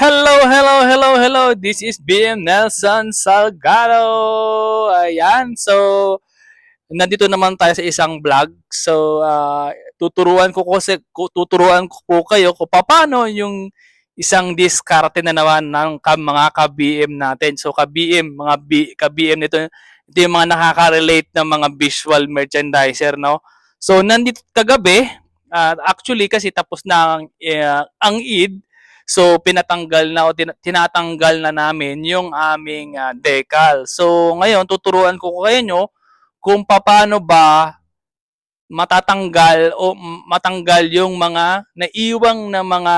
Hello, hello, hello, hello. This is BM Nelson Salgado. Ayan. So, nandito naman tayo sa isang vlog. So, tuturuan ko po kayo kung paano yung isang diskarte na naman ng mga ka-BM natin. So, ka-BM, ka-BM nito, ito yung mga nakaka-relate na mga visual merchandiser, no? So, nandito kagabi, actually kasi tapos na ang Eid. So pinatanggal na o tinatanggal na namin yung aming decal. So ngayon tuturuan ko kayo kung paano ba matatanggal o matanggal yung mga naiwang na mga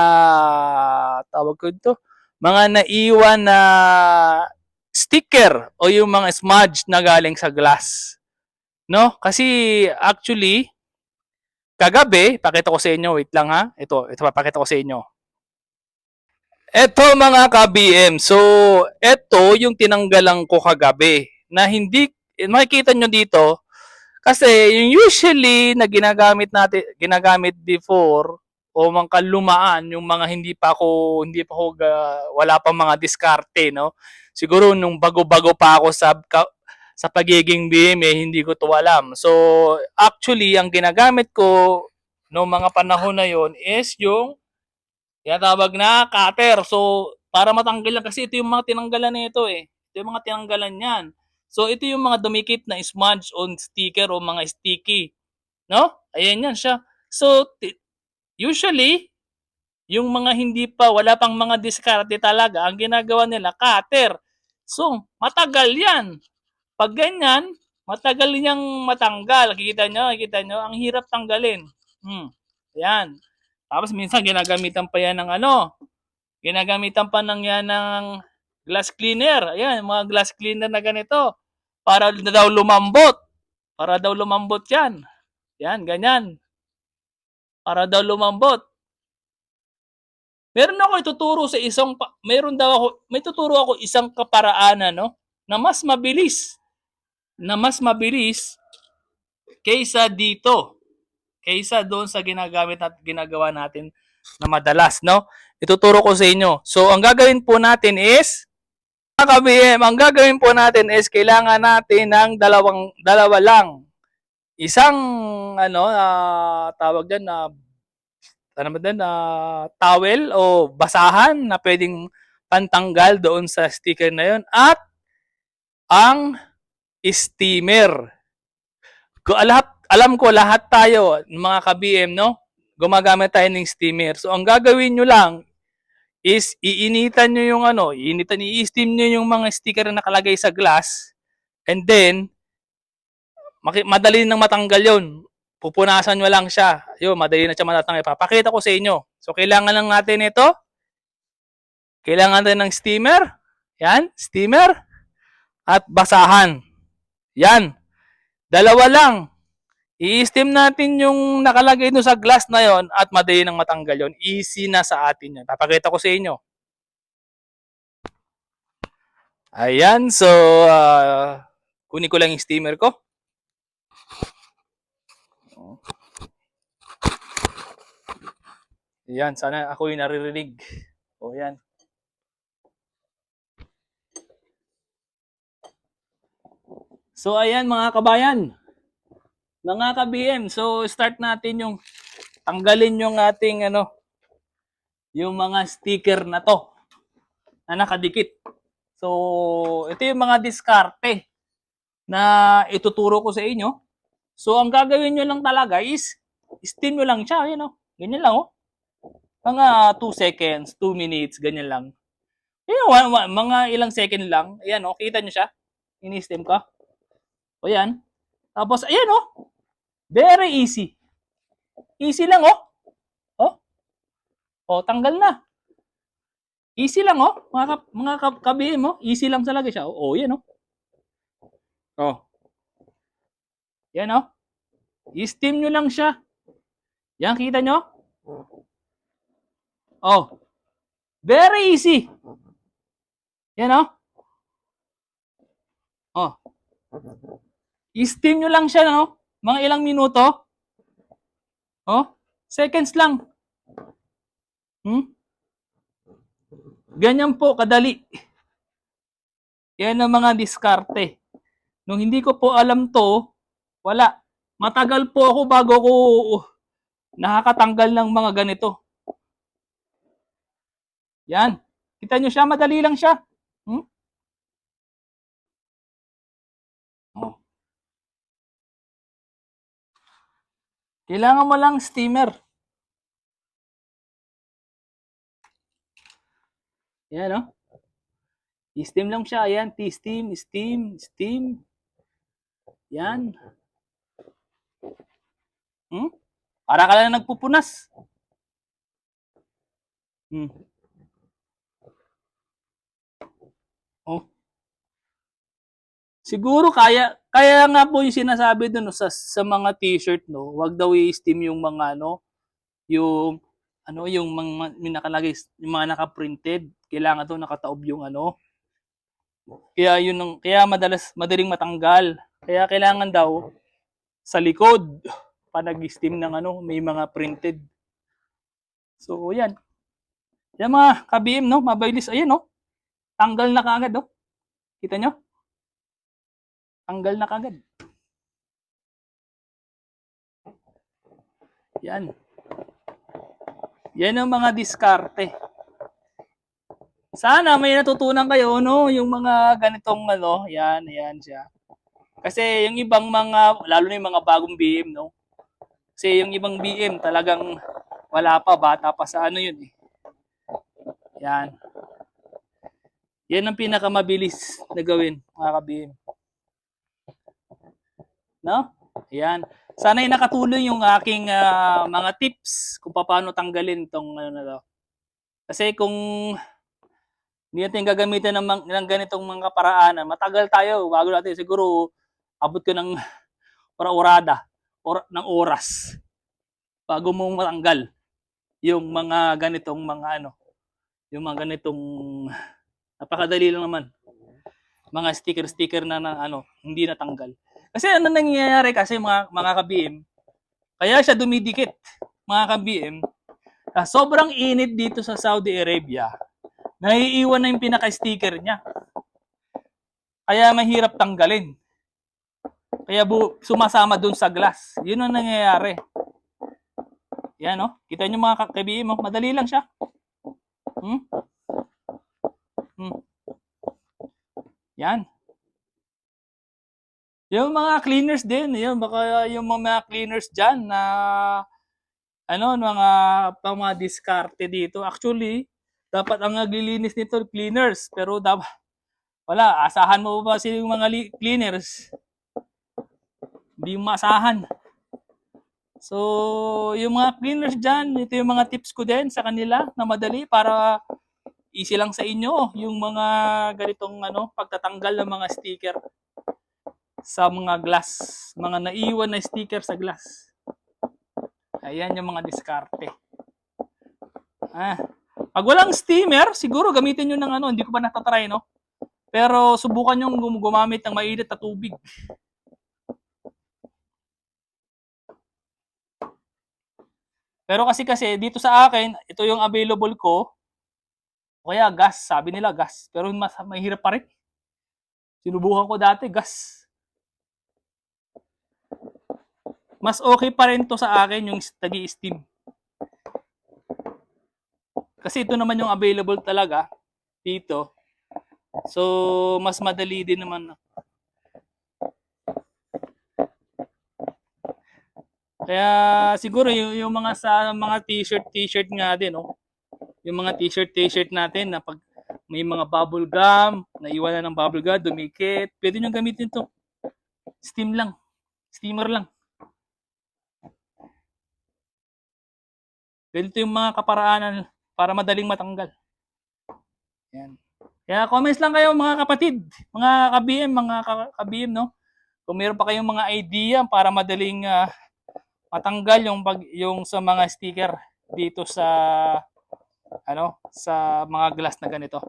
tawag ko ito, mga naiwan na sticker o yung mga smudge na galing sa glass. No? Kasi actually kagabi, pakita ko sa inyo, wait lang ha. Ito papakita ko sa inyo. Eto mga ka-BM, so eto yung tinanggalan ko kagabi na hindi, makikita nyo dito, kasi yung usually na ginagamit before o mga lumaan, yung mga hindi pa ako wala pa mga diskarte, no? Siguro nung bago-bago pa ako sa pagiging BM, hindi ko to alam. So actually, ang ginagamit ko no mga panahon na yon is yung tinatawag na cutter. So, para matanggal yan, kasi ito yung mga tinanggalan nito eh. Ito yung mga tinanggalan yan. So, ito yung mga dumikit na smudge on sticker o mga sticky. No? Ayan yan siya. So, usually, yung mga hindi pa, wala pang mga diskarte talaga, ang ginagawa nila, cutter. So, matagal yan. Pag ganyan, matagal niyang matanggal. Kikita nyo, ang hirap tanggalin. Yan. Tapos minsan ginagamitan pa yan ng ginagamitan pa ng yan ng glass cleaner. Ayan, mga glass cleaner na ganito. Para daw lumambot. Para daw lumambot yan. Yan, ganyan. Para daw lumambot. May tuturo ako isang kaparaanan, no? Na mas mabilis. Kaysa dito. Kaysa doon sa ginagawa natin na madalas, no? Ituturo ko sa inyo. So, ang gagawin po natin is, ang gagawin po natin is kailangan natin ng dalawa lang. Isang tawag diyan na towel o basahan na pwedeng pantanggal doon sa sticker na 'yon at ang steamer. Alam ko lahat tayo mga ka-BM, no? Gumagamit tayo ng steamer. So ang gagawin nyo lang is iinitan nyo yung i-steam nyo yung mga sticker na nakalagay sa glass, and then madali nang matanggal yon. Pupunasan nyo lang siya. Yun, madali na siya matatanggal. Papakita ko sa inyo. So kailangan lang natin ito. Kailangan natin ng steamer. Yan, steamer. At basahan. Yan. Dalawa lang. I-steam natin yung nakalagay no sa glass na yon at madali nang matanggal yon. Easy na sa atin yan. Papakita ko sa inyo. Ayan, so kunin ko lang yung steamer ko. Ayan, sana ako yung naririnig. O yan. So ayan mga kabayan. Mga ka-BM, so start natin yung tanggalin yung ating yung mga sticker na to na nakadikit. So ito yung mga diskarte na ituturo ko sa inyo. So ang gagawin nyo lang talaga is steam nyo lang siya, ganyan lang mga 2 seconds, 2 minutes, ganyan lang. Mga ilang second lang. Ayan kita nyo siya. Ini-steam ko. O yan. Tapos ayan very easy. Easy lang tanggal na. Easy lang mga ka-BM easy lang talaga siya. Yan Yan I-steam nyo lang siya. Yan, kita nyo? Very easy. Yan I-steam nyo lang siya mga ilang minuto. Seconds lang. Ganyan po kadali. Yan ang mga diskarte. Nung hindi ko po alam to, wala. Matagal po ako bago ko nakakatanggal ng mga ganito. Yan. Kita nyo siya, madali lang siya. Hmm? Oh. Kailangan mo lang steamer. Yan, oh. I-steam lang siya. Ayan, steam, steam, steam. Yan. Hmm? Para ka lang nagpupunas. Hmm. Oh. Siguro kaya nga po yung sinasabi doon no, sa mga t-shirt no, wag daw i-steam yung mga yung mga nakalagay yung mga naka-printed, kailangan daw nakataob yung kaya madaling matanggal. Kaya kailangan daw sa likod pa nag-steam ng may mga printed. So yan. Yan mga ka-BM no, mabilis ayan no. Tanggal na kaagad no. Kita nyo? Tanggal na kaagad. Yan. Yan ang mga diskarte. Sana may natutunan kayo no, yung mga ganitong yan siya. Kasi yung ibang mga lalo na yung mga bagong BM no. Kasi yung ibang BM talagang wala pa, bata pa sa yun eh. Yan. Yan ang pinakamabilis na gawin, mga ka-BM. No? Yan. Sana ay nakatulong yung aking mga tips kung paano tanggalin tong na to. Kasi kung hindi natin gagamitin ng ganitong mga paraanan, matagal tayo bago natin siguro abot ko ng ng oras bago mo matanggal yung mga ganitong mga yung mga ganitong napakadali lang naman. Mga sticker na hindi natanggal. Kasi nangyayari kasi mga ka-BM, kaya siya dumidikit, mga ka-BM, sobrang init dito sa Saudi Arabia, naiiwan na yung pinaka-sticker niya. Kaya mahirap tanggalin. Kaya sumasama dun sa glass. Yun ang nangyayari. Yan, no? Kita nyo mga ka-BM, madali lang siya. Yan. Yung mga cleaners din, yun, baka yung mga cleaners dyan na mga diskarte dito. Actually, dapat ang naglilinis nito cleaners, pero dapat wala, asahan mo ba yung mga cleaners? Hindi mo maasahan. So, yung mga cleaners dyan, ito yung mga tips ko din sa kanila na madali para easy lang sa inyo yung mga ganitong pagtatanggal ng mga sticker sa mga glass, mga naiwan na sticker sa glass. Ayan yung mga diskarte. Pag walang steamer, siguro gamitin nyo ng hindi ko pa natatry, no? Pero subukan nyo gumamit ng mainit na tubig. Pero kasi dito sa akin, ito yung available ko. O kaya gas, sabi nila gas. Pero mas mahirap pa rin. Sinubukan ko dati, gas. Mas okay pa rin to sa akin yung tagi-steam. Kasi ito naman yung available talaga dito. So, mas madali din naman. Kaya siguro yung mga sa mga t-shirt nga din, no? Yung mga t-shirt natin na pag may mga bubble gum, naiwanan ng bubble gum, dumikit, pwede nyo gamitin to. Steam lang. Steamer lang. Ganito yung mga kaparaanan para madaling matanggal. Yan. Kaya comments lang kayo mga kapatid, mga ka-BM, mga ka-BM, no? Kung meron pa kayong mga idea para madaling matanggal yung sa mga sticker dito sa sa mga glass na ganito.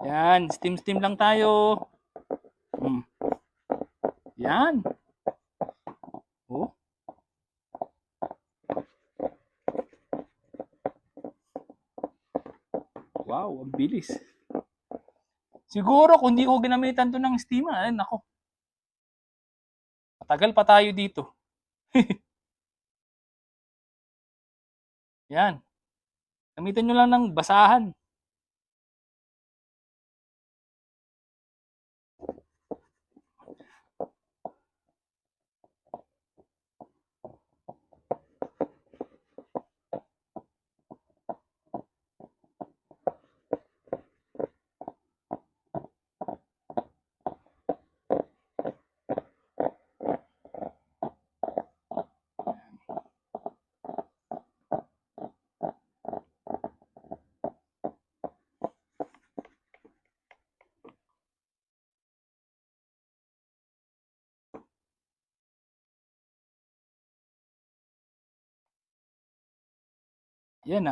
Yan, steam lang tayo. Yan. Oh. Wow, ang bilis. Siguro kung hindi ko ginamitan to ng steam, ay nako. Matagal pa tayo dito. Yan. Gamitan nyo lang ng basahan. Yan